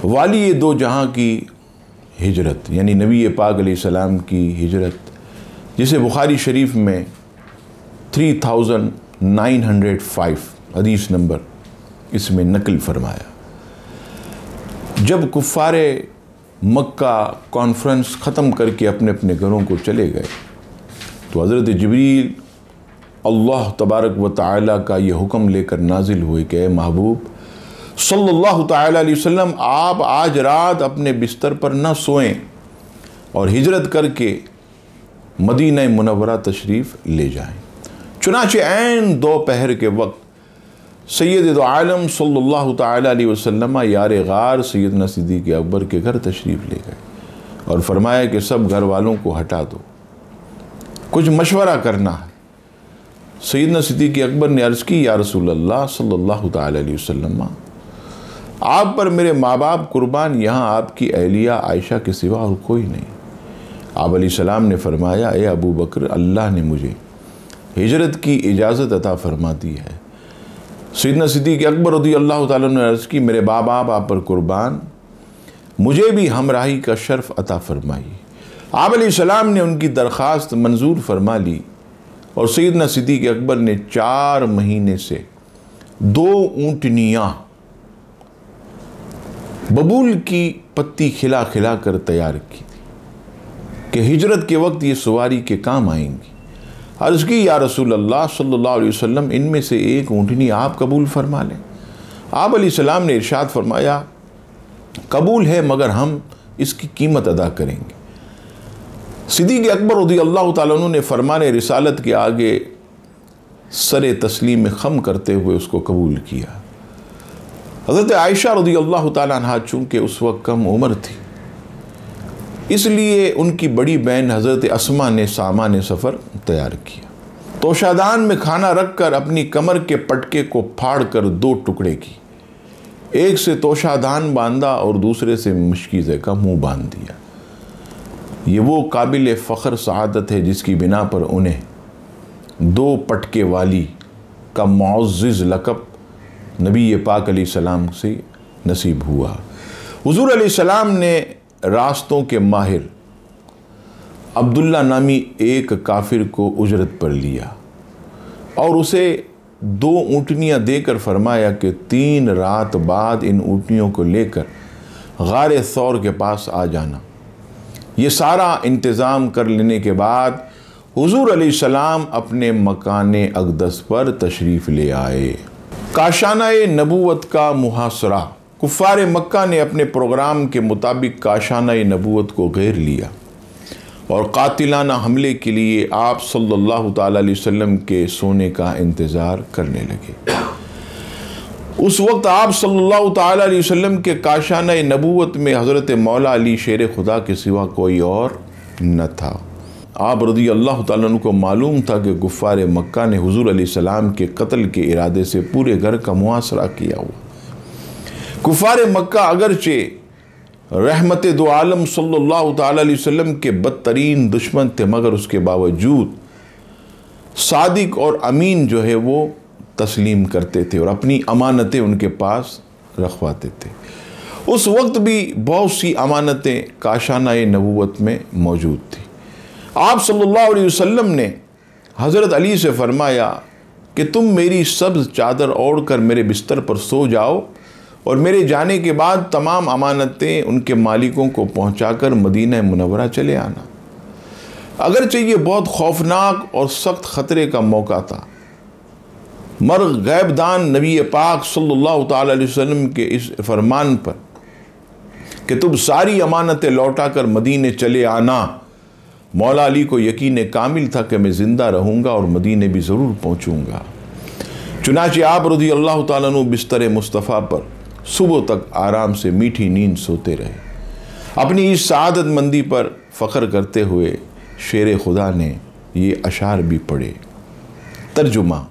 वाली दो जहां की हिजरत यानी नबी पाक अलैहिस्सलाम की हिजरत, जिसे बुखारी शरीफ में 3905 हदीस नंबर इसमें नकल फरमाया। जब कुफ़ारे मक्का कॉन्फ्रेंस ख़त्म करके अपने अपने घरों को चले गए तो हज़रत जिब्रील अल्लाह तबारक व तआला का ये हुक्म लेकर नाजिल हुए कि महबूब सल्लल्लाहु तआला अलैहि वसल्लम, आप आज रात अपने बिस्तर पर न सोएं और हिजरत करके मदीना मुनव्वरा तशरीफ़ ले जाएं। चुनाचे ऐन दोपहर के वक्त सैयद दो आलम सल्लल्लाहु तआला अलैहि वसल्लम यार गार सैयदना सिद्दीक़ अकबर के घर तशरीफ़ ले गए और फरमाया कि सब घर वालों को हटा दो, कुछ मशवरा करना है। सैयदना सिद्दीक़ अकबर ने अर्ज़ की, या रसूल अल्लाह सल्लल्लाहु तआला अलैहि वसल्लम, आप पर मेरे माँ बाप कुर्बान, यहाँ आपकी अहलिया आयशा के सिवा और कोई नहीं। आप अलैहिस्सलाम ने फरमाया, ए अबू बकर, अल्लाह ने मुझे हिजरत की इजाज़त अता फरमा दी है। सैयदना सिद्दीक़ अकबर रज़ियल्लाहु ताला ने अर्ज़ की, मेरे बाप आप पर कुर्बान, मुझे भी हमराही का शर्फ़ अता फरमाइए। आप अलैहिस्सलाम ने उनकी दरख्वास्त मंजूर फरमा ली और सैयदना सिद्दीक़ अकबर ने 4 महीने से 2 ऊँटनियाँ बबूल की पत्ती खिला खिला कर तैयार की थी कि हिजरत के वक्त ये सवारी के काम आएंगी। अर्ज़ की, या रसूल अल्लाह सल्लल्लाहु अलैहि वसल्लम, इनमें से एक ऊँटनी आप कबूल फरमा लें। आप अलैहिस्सलाम ने इरशाद फरमाया, कबूल है मगर हम इसकी कीमत अदा करेंगे। सिद्दीक़ अकबर रज़ियल्लाहु ताला अन्हु ने फरमाने रिसालत के आगे सरे तस्लीम खम करते हुए उसको कबूल किया। हज़रत आयशा रज़ियल्लाहु ताला अन्हा चूँकि उस वक्त कम उम्र थी, इसलिए उनकी बड़ी बहन हज़रत अस्मा ने सामान सफ़र तैयार किया। तोशादान में खाना रखकर अपनी कमर के पटके को फाड़ कर 2 टुकड़े की, एक से तोशादान बांधा और दूसरे से मशकीज़े का मुँह बांध दिया। ये वो काबिल फ़ख्र सआदत है जिसकी बिना पर उन्हें 2 पटके वाली का मुअज़्ज़िज़ लक़ब नबी पाक अलैहिस्सलाम से नसीब हुआ। हुज़ूर अलैहिस्सलाम ने रास्तों के माहिर अब्दुल्ला नामी एक काफिर को उजरत पर लिया और उसे 2 ऊँटनियाँ देकर फरमाया कि 3 रात बाद इन ऊँटनियों को लेकर गारे सौर के पास आ जाना। ये सारा इंतज़ाम कर लेने के बाद हुज़ूर अलैहिस्सलाम अपने मकाने अक़दस पर तशरीफ़ ले आए। काशाना-ए नबूवत का मुहासरा। कुफ़ारे मक्का ने अपने प्रोग्राम के मुताबिक काशाना-ए नबूवत को घेर लिया और कातिलाना हमले के लिए आप सल्लल्लाहु ताला अलैहि वसल्लम के सोने का इंतज़ार करने लगे। उस वक्त आप सल्लल्लाहु ताला अलैहि वसल्लम के काशाना-ए नबूवत में हज़रत मौला अली शेर खुदा के सिवा कोई और न था। आप रज़ियल्लाहु ताला अन्हु को मालूम था कि कुफ़ारे मक्का ने हुज़ूर अलैहिस्सलाम के कत्ल के इरादे से पूरे घर का मुहासरा किया हुआ। कुफ़ारे मक्का अगरचे रहमत दो आलम सल्लल्लाहु ताला अलैहि वसल्लम के बदतरीन दुश्मन थे, मगर उसके बावजूद सादिक और अमीन जो है वो तस्लीम करते थे और अपनी अमानतें उनके पास रखवाते थे। उस वक्त भी बहुत सी अमानतें काशाना-ए नबूवत में मौजूद थी। आप सल्लल्लाहु अलैहि वसल्लम ने हज़रत अली से फरमाया कि तुम मेरी सब्ज़ चादर ओढ़कर मेरे बिस्तर पर सो जाओ और मेरे जाने के बाद तमाम अमानतें उनके मालिकों को पहुंचाकर मदीना मुनव्वरा चले आना। अगरचे ये बहुत खौफनाक और सख्त ख़तरे का मौका था, मगर गैबदान नबी पाक सल्लल्लाहु ताला अलैहि वसल्लम के इस फरमान पर कि तुम सारी अमानतें लौटाकर मदीने चले आना, मौला अली को यकीन कामिल था कि मैं ज़िंदा रहूँगा और मदीने भी ज़रूर पहुँचूँगा। चुनाचे आप रज़ियल्लाहु ताला अन्हु बिस्तर मुस्तफ़ा पर सुबह तक आराम से मीठी नींद सोते रहे। अपनी इस सआदतमंदी पर फ़ख्र करते हुए शेर खुदा ने ये अशार भी पढ़े। तर्जुमा।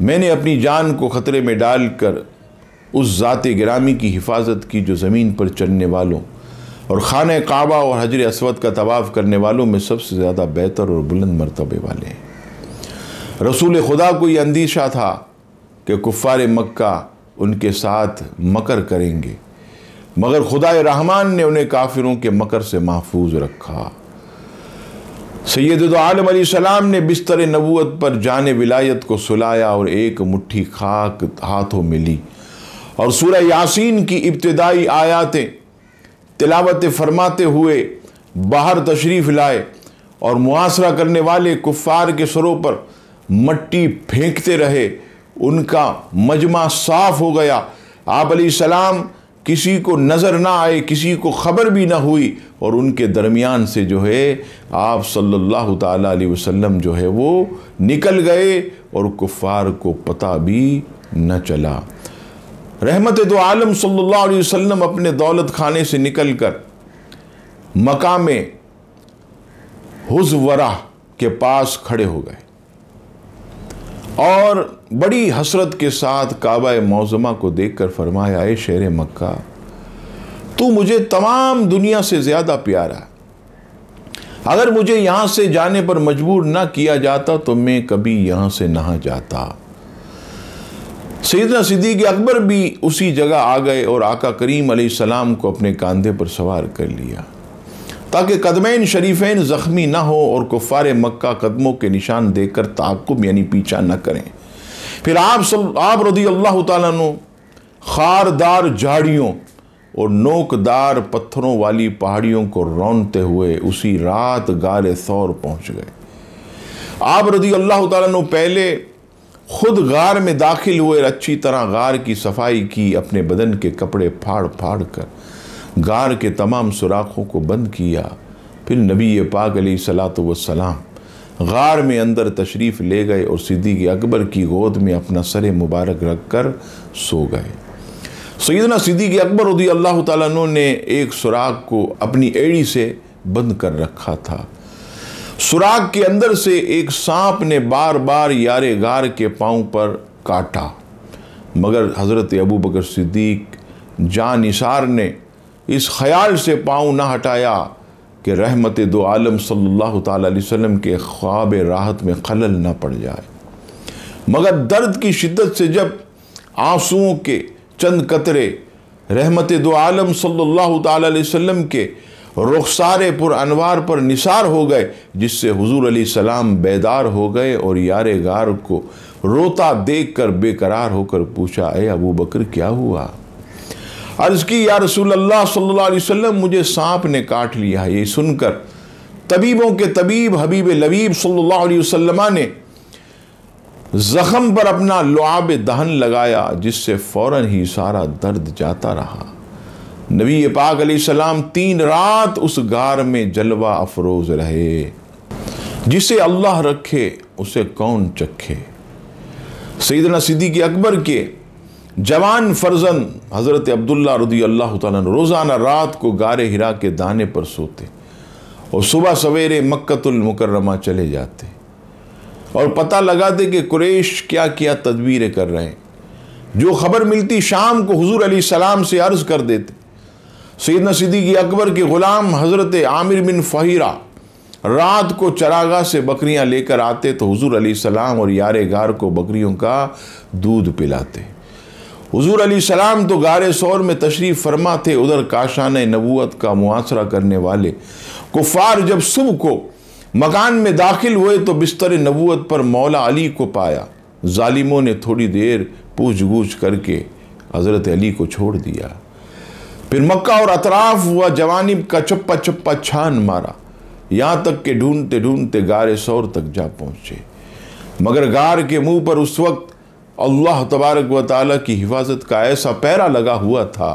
मैंने अपनी जान को ख़तरे में डालकर उस ज़ात गिरामी की हिफाजत की जो ज़मीन पर चलने वालों और खाने काबा और हजर अस्वद का तवाफ़ करने वालों में सबसे ज़्यादा बेहतर और बुलंद मर्तबे वाले हैं। रसूल खुदा को ये अंदेशा था कि कुफ़ार मक्का उनके साथ मकर करेंगे, मगर खुदाए रहमान ने उन्हें काफिरों के मकर से महफूज रखा। सैयद दो आलम अलैहिस्सलाम ने बिस्तर नबूवत पर जाने विलायत को सुलाया और एक मुट्ठी खाक हाथों में ली और सूरह यासीन की इब्तिदाई आयातें तिलावत फरमाते हुए बाहर तशरीफ़ लाए और मुआसरा करने वाले कुफ़ार के सरों पर मट्टी फेंकते रहे। उनका मजमा साफ हो गया। आप अलैहिस्सलाम किसी को नज़र ना आए, किसी को ख़बर भी ना हुई और उनके दरमियान से जो है आप सल्लल्लाहु ताला अलैहि वसल्लम जो है वो निकल गए और कुफ़ार को पता भी न चला। रहमत दो आलम सल्लल्लाहु अलैहि वसल्लम अपने दौलत खाने से निकलकर मकामे हुज़वरा के पास खड़े हो गए और बड़ी हसरत के साथ काबा मौज़मा को देखकर फरमाया, ऐ शेर मक्का, तू मुझे तमाम दुनिया से ज़्यादा प्यारा है। अगर मुझे यहाँ से जाने पर मजबूर ना किया जाता तो मैं कभी यहाँ से ना जाता। सैयदना सिद्दीक़ अकबर भी उसी जगह आ गए और आका करीम अलैहिस्सलाम को अपने कंधे पर सवार कर लिया ताकि कदमैन शरीफैन ज़ख्मी ना हो और कुफ़ार मक्का कदमों के निशान देखकर ताक़ुब यानी पीछा न करें। फिर आप रज़ियल्लाहु ताला अन्हु खारदार झाड़ियों और नोकदार पत्थरों वाली पहाड़ियों को रौंदते हुए उसी रात गारे सौर पहुँच गए। आप रज़ियल्लाहु ताला अन्हु पहले खुद गार में दाखिल हुए, अच्छी तरह गार की सफाई की, अपने बदन के कपड़े फाड़ फाड़ कर गार के तमाम सुराखों को बंद किया। फिर नबी पाक अलैहिस्सलातु वस्सलाम गार में अंदर तशरीफ़ ले गए और सिद्दीक़ अकबर की गोद में अपना सर मुबारक रख कर सो गए। सैयदना सिद्दीक़ अकबर रज़ियल्लाहु ताला अन्हु ने एक सुराख को अपनी एड़ी से बंद कर रखा था। सुराख के अंदर से एक सांप ने बार बार यारे गार के पाँव पर काटा, मगर हज़रत अबू बकर सिद्दीक़ जानिसार ने इस ख्याल से पाँव न हटाया कि रहमत दो आलम सल्लल्लाहु ताला अलैहि वसल्लम के ख्वाब राहत में खलल न पड़ जाए। मगर दर्द की शिद्दत से जब आंसुओं के चंद कतरे रहमत दो आलम सल्लल्लाहु ताला अलैहि वसल्लम के रुखसारे पुर अनवार पर निसार हो गए, जिससे हुजूर अलैहिस्सलाम बेदार हो गए और यारे गार को रोता देखकर बेकरार होकर पूछा, ए अबू बकर क्या हुआ? अर्ज़ की, या रसूल अल्लाह सल्लल्लाहु अलैहि वसल्लम, मुझे सांप ने काट लिया है। ये सुनकर तबीबों के तबीब हबीब लबीब सल्लल्लाहु अलैहि वसल्लम ने ज़ख्म पर अपना लुआब दहन लगाया, जिससे फ़ौरन ही सारा दर्द जाता रहा। नबी पाक अलैहिस्सलाम 3 रात उस गार में जलवा अफरोज़ रहे। जिसे अल्लाह रखे उसे कौन चखे। सैयदना सिद्दीक़ अकबर के जवान फर्जंद हज़रत अब्दुल्ला रज़ियल्लाहु ताला अन्हु रोज़ाना रात को गारे हिरा के दाने पर सोते और सुबह सवेरे मक्कतुल मुकर्रमा चले जाते और पता लगाते कि कुरैश क्या क्या तदबीरें कर रहे हैं। जो खबर मिलती शाम को हुजूर अलैहिस्सलाम से अर्ज़ कर देते। सैयदना सिद्दीक़ अकबर के ग़ुलाम हज़रत आमिर बिन फ़हीरा रात को चरागाह से बकरियां लेकर आते तो हुजूर अलैहिस्सलाम और यारे गार को बकरियों का दूध पिलाते। हुजूर अलैहिस्सलाम तो गारे सौर में तशरीफ़ फरमा थे। उधर काशान नबूवत का मुआसरा करने वाले कुफ़ार जब सुबह को मकान में दाखिल हुए तो बिस्तर नबूवत पर मौला अली को पाया। जालिमों ने थोड़ी देर पूछ गूछ करके हज़रत अली को छोड़ दिया। फिर मक्का और अतराफ हुआ जवानिब का चप्पा चप्पा छान मारा, यहाँ तक के ढूंढते ढूंढते गारे सौर तक जा पहुँचे। मगर गार के मुंह पर उस वक्त अल्लाह तबारक व तआला की हिफाजत का ऐसा पैरा लगा हुआ था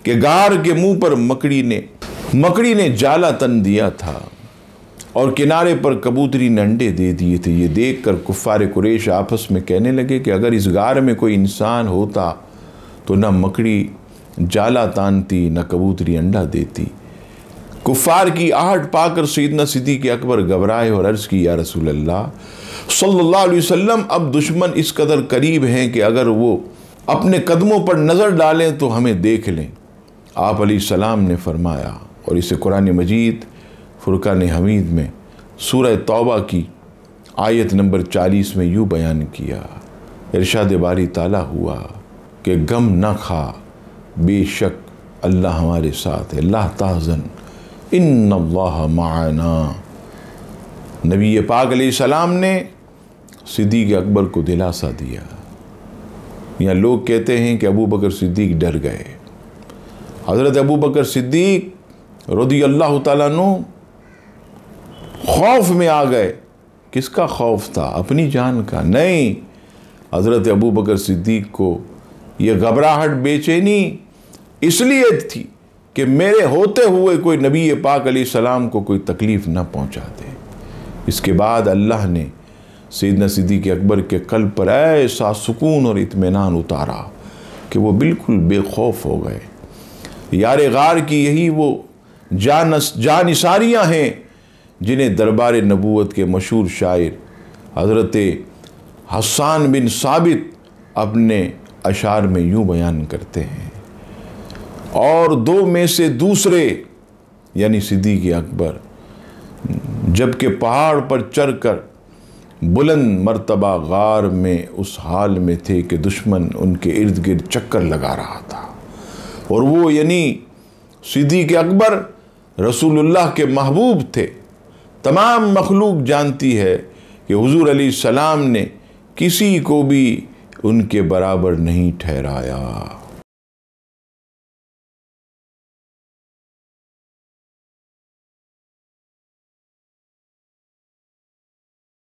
कि गार के मुंह पर मकड़ी ने जाला तन दिया था और किनारे पर कबूतरी ने अंडे दे दिए थे। ये देख कर कुफ़ार कुरैश आपस में कहने लगे कि अगर इस गार में कोई इंसान होता तो न मकड़ी जाला तानती न कबूतरी अंडा देती। कुफ़ार की आहट पाकर सैयदना सिद्दीक़ अकबर घबराए और अर्ज़ की, या रसूल अल्लाह सल्लल्लाहु अलैहि वसल्लम, अब दुश्मन इस कदर करीब हैं कि अगर वो अपने कदमों पर नज़र डालें तो हमें देख लें। आप अलैहिस्सलाम ने फरमाया, और इसे कुरान मजीद फुरकान हमीद में सूरह तौबा की आयत नंबर 40 में यूँ बयान किया, इरशाद बारी ताला हुआ कि गम न खा, बेशक अल्लाह हमारे साथ है, ला ताज़न इन्नल्लाह माअना। नबी पाक अलैहिस्सलाम ने सिद्दीक़ अकबर को दिलासा दिया। यहाँ लोग कहते हैं कि अबू बकर सिद्दीक़ डर गए। हज़रत अबू बकर सिद्दीक़ रज़ियल्लाहु ताला अन्हु खौफ में आ गए। किसका खौफ था? अपनी जान का नहीं। हज़रत अबू बकर सिद्दीक़ को यह घबराहट बेचैनी इसलिए थी कि मेरे होते हुए कोई नबी पाक अलैहिस्सलाम को कोई तकलीफ़ न पहुंचा दे। इसके बाद अल्लाह ने सैयदना सिद्दीक़ अकबर के कल्ब पर ऐसा सुकून और इत्मीनान उतारा कि वो बिल्कुल बेखौफ हो गए। यार गार की यही वो जानिसारियाँ हैं जिन्हें दरबार नबूवत के मशहूर शायर हज़रत हसन बिन साबित अपने अशार में यूँ बयान करते हैं। और दो में से दूसरे यानी सिद्दीक़ अकबर जबकि पहाड़ पर चढ़कर बुलंद मर्तबा गार में उस हाल में थे कि दुश्मन उनके इर्द गिर्द चक्कर लगा रहा था, और वो यानी सिद्दीक़ अकबर रसूलुल्लाह के महबूब थे। तमाम मखलूक जानती है कि हुज़ूर अलैहिस्सलाम ने किसी को भी उनके बराबर नहीं ठहराया।